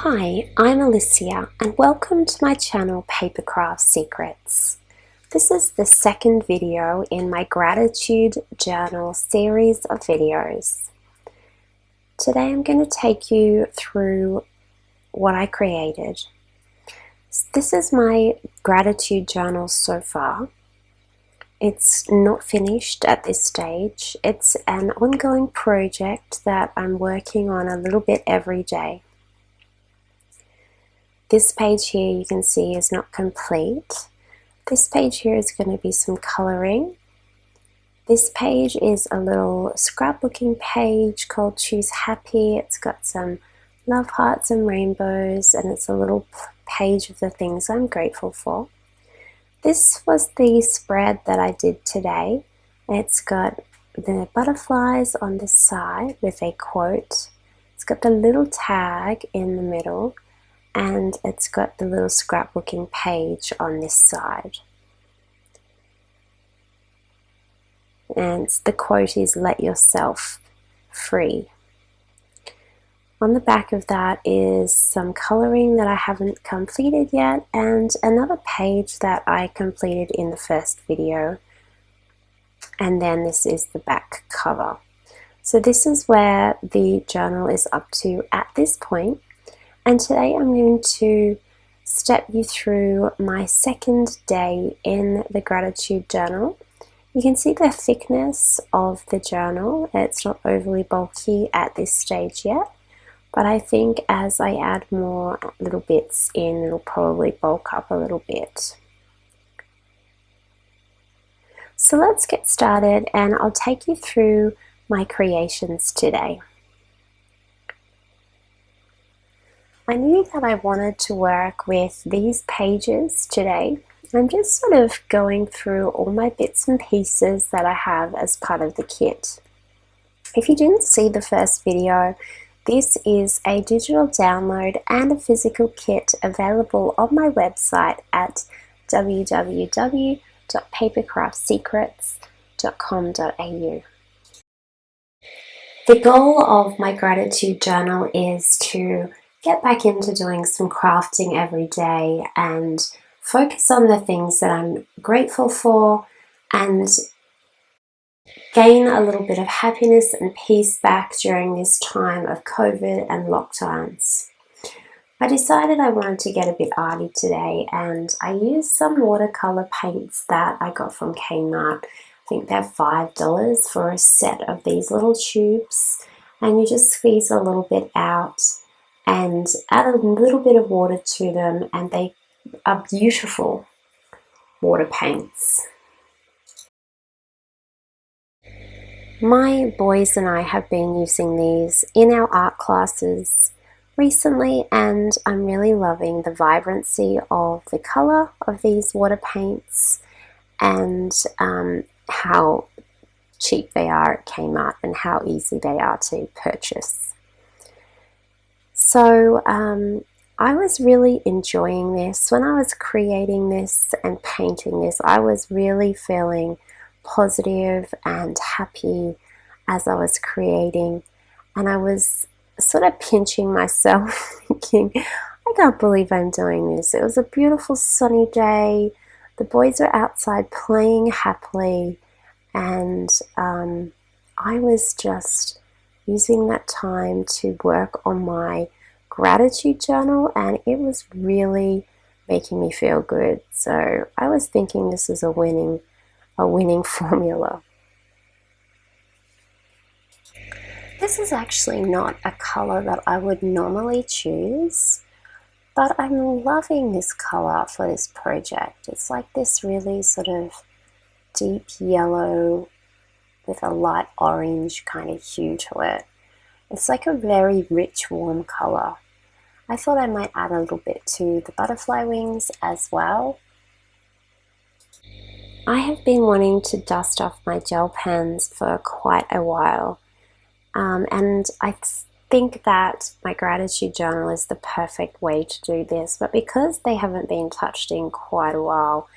Hi, I'm Alicia and welcome to my channel Papercraft Secrets. This is the second video in my gratitude journal series of videos. Today I'm going to take you through what I created. This is my gratitude journal so far. It's not finished at this stage. It's an ongoing project that I'm working on a little bit every day. This page here you can see is not complete. This page here is going to be some colouring. This page is a little scrapbooking page called Choose Happy. It's got some love hearts and rainbows, and it's a little page of the things I'm grateful for. This was the spread that I did today. It's got the butterflies on the side with a quote. It's got the little tag in the middle, and it's got the little scrapbooking page on this side. And the quote is, "Let yourself free." On the back of that is some colouring that I haven't completed yet, and another page that I completed in the first video. And then this is the back cover. So this is where the journal is up to at this point. And today I'm going to step you through my second day in the gratitude journal. You can see the thickness of the journal. It's not overly bulky at this stage yet, but I think as I add more little bits in, it'll probably bulk up a little bit. So let's get started, and I'll take you through my creations today. I knew that I wanted to work with these pages today. I'm just sort of going through all my bits and pieces that I have as part of the kit. If you didn't see the first video, this is a digital download and a physical kit available on my website at www.papercraftsecrets.com.au. The goal of my gratitude journal is to get back into doing some crafting every day and focus on the things that I'm grateful for and gain a little bit of happiness and peace back during this time of COVID and lockdowns. I decided I wanted to get a bit arty today, and I used some watercolor paints that I got from Kmart. I think they're $5 for a set of these little tubes, and you just squeeze a little bit out and add a little bit of water to them, and they are beautiful water paints. My boys and I have been using these in our art classes recently, and I'm really loving the vibrancy of the colour of these water paints and how cheap they are at Kmart and how easy they are to purchase. So I was really enjoying this. When I was creating this and painting this, I was really feeling positive and happy as I was creating, and I was sort of pinching myself thinking, I can't believe I'm doing this. It was a beautiful sunny day. The boys were outside playing happily, and I was just using that time to work on my gratitude journal, and it was really making me feel good. So I was thinking this is a winning formula. This is actually not a color that I would normally choose, but I'm loving this color for this project. It's like this really sort of deep yellow with a light orange kind of hue to it. It's like a very rich, warm color. I thought I might add a little bit to the butterfly wings as well. I have been wanting to dust off my gel pens for quite a while, and I think that my gratitude journal is the perfect way to do this, but because they haven't been touched in quite a while,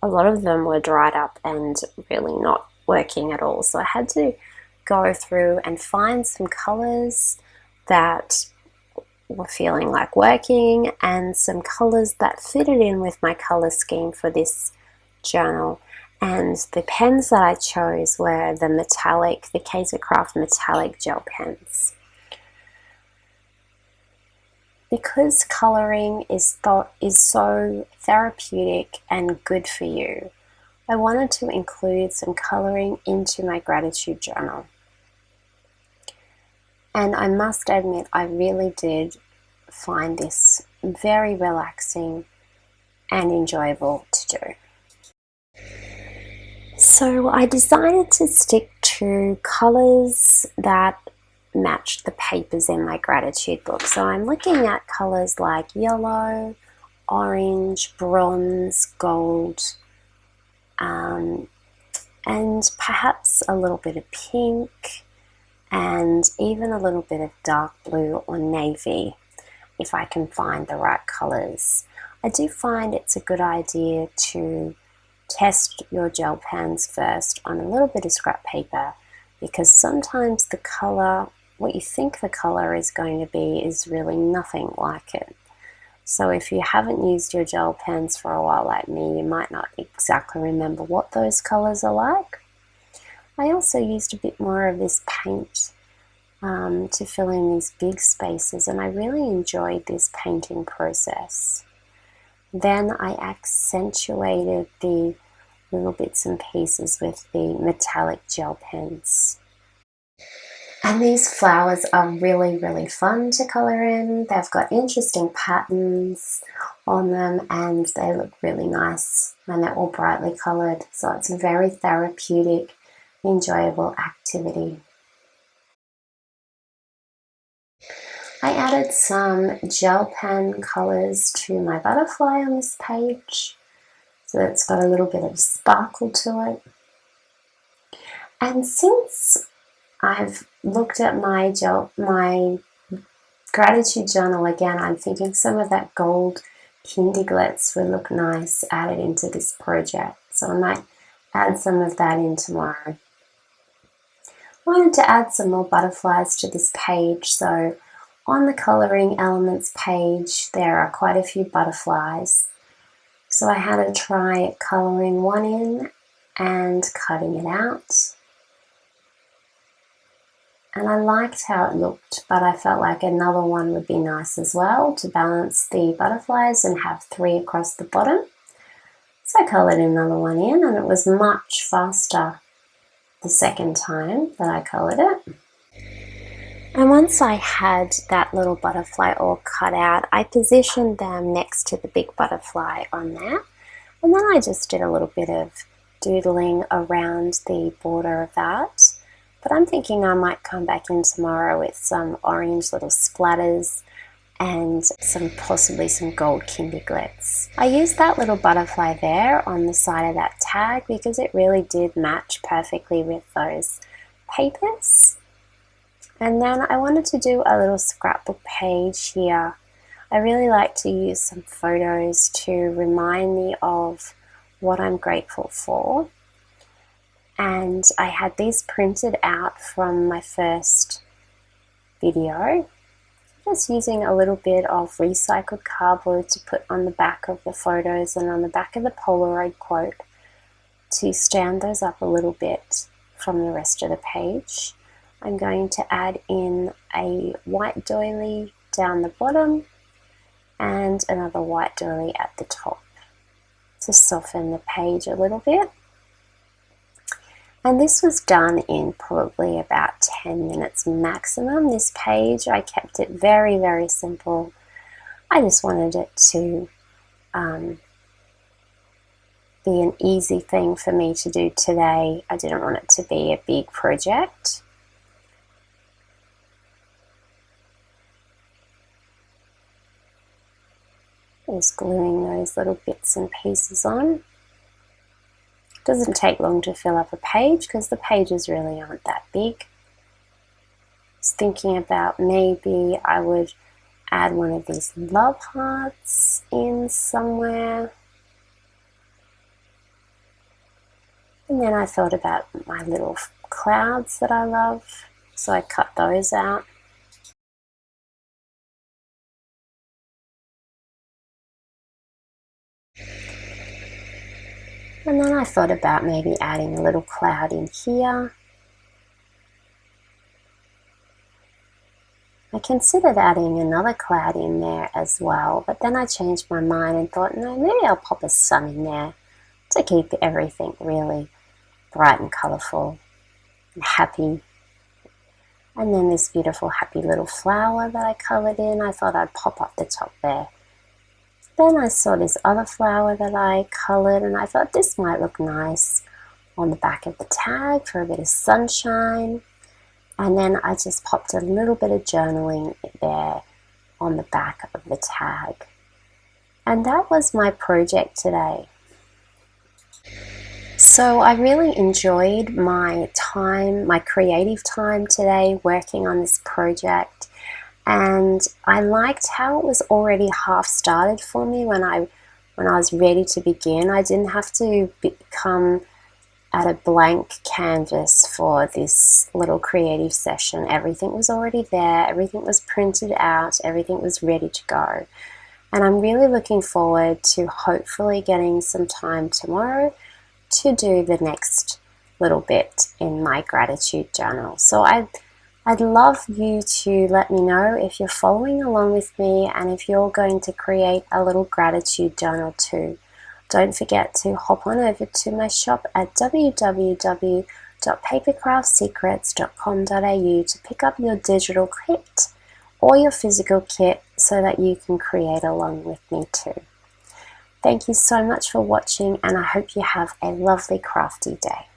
a lot of them were dried up and really not working at all. So I had to go through and find some colors that were feeling like working, and some colors that fitted in with my color scheme for this journal. And the pens that I chose were the Kaiser Craft metallic gel pens. Because coloring is so therapeutic and good for you, I wanted to include some coloring into my gratitude journal. And I must admit, I really did find this very relaxing and enjoyable to do. So I decided to stick to colors that matched the papers in my gratitude book. So I'm looking at colors like yellow, orange, bronze, gold, and perhaps a little bit of pink, and even a little bit of dark blue or navy if I can find the right colors. I do find it's a good idea to test your gel pens first on a little bit of scrap paper, because sometimes the color, what you think the color is going to be, is really nothing like it. So if you haven't used your gel pens for a while like me, you might not exactly remember what those colors are like. I also used a bit more of this paint to fill in these big spaces, and I really enjoyed this painting process. Then I accentuated the little bits and pieces with the metallic gel pens. And these flowers are really, really fun to colour in. They've got interesting patterns on them and they look really nice, and they're all brightly coloured, so it's a very therapeutic, enjoyable activity. I added some gel pen colours to my butterfly on this page, so it's got a little bit of sparkle to it. And since I've looked at my gratitude journal again, I'm thinking some of that gold Kinderglitz would look nice added into this project, so I might add some of that in tomorrow. I wanted to add some more butterflies to this page, so on the colouring elements page there are quite a few butterflies. So I had a try at colouring one in and cutting it out. And I liked how it looked, but I felt like another one would be nice as well to balance the butterflies and have 3 across the bottom. So I coloured another one in, and it was much faster the second time that I coloured it. And once I had that little butterfly all cut out, I positioned them next to the big butterfly on there. And then I just did a little bit of doodling around the border of that. But I'm thinking I might come back in tomorrow with some orange little splatters and possibly some gold Kinderglitz. I used that little butterfly there on the side of that tag because it really did match perfectly with those papers. And then I wanted to do a little scrapbook page here. I really like to use some photos to remind me of what I'm grateful for. And I had these printed out from my first video, just using a little bit of recycled cardboard to put on the back of the photos and on the back of the Polaroid quote to stand those up a little bit from the rest of the page. I'm going to add in a white doily down the bottom and another white doily at the top to soften the page a little bit. And this was done in probably about 10 minutes maximum. This page, I kept it very, very simple. I just wanted it to be an easy thing for me to do today. I didn't want it to be a big project. Just gluing those little bits and pieces on. It doesn't take long to fill up a page because the pages really aren't that big. Just thinking about maybe I would add one of these love hearts in somewhere. And then I thought about my little clouds that I love, so I cut those out. And then I thought about maybe adding a little cloud in here. I considered adding another cloud in there as well, but then I changed my mind and thought, no, maybe I'll pop a sun in there to keep everything really bright and colourful and happy. And then this beautiful happy little flower that I coloured in, I thought I'd pop up the top there. Then I saw this other flower that I coloured and I thought this might look nice on the back of the tag for a bit of sunshine. And then I just popped a little bit of journaling there on the back of the tag. And that was my project today. So I really enjoyed my time, my creative time today working on this project. And I liked how it was already half started for me when I was ready to begin. I didn't have to become at a blank canvas for this little creative session. Everything was already there, everything was printed out, everything was ready to go. And I'm really looking forward to hopefully getting some time tomorrow to do the next little bit in my gratitude journal. So I'd love you to let me know if you're following along with me and if you're going to create a little gratitude journal too. Don't forget to hop on over to my shop at www.papercraftsecrets.com.au to pick up your digital kit or your physical kit so that you can create along with me too. Thank you so much for watching, and I hope you have a lovely crafty day.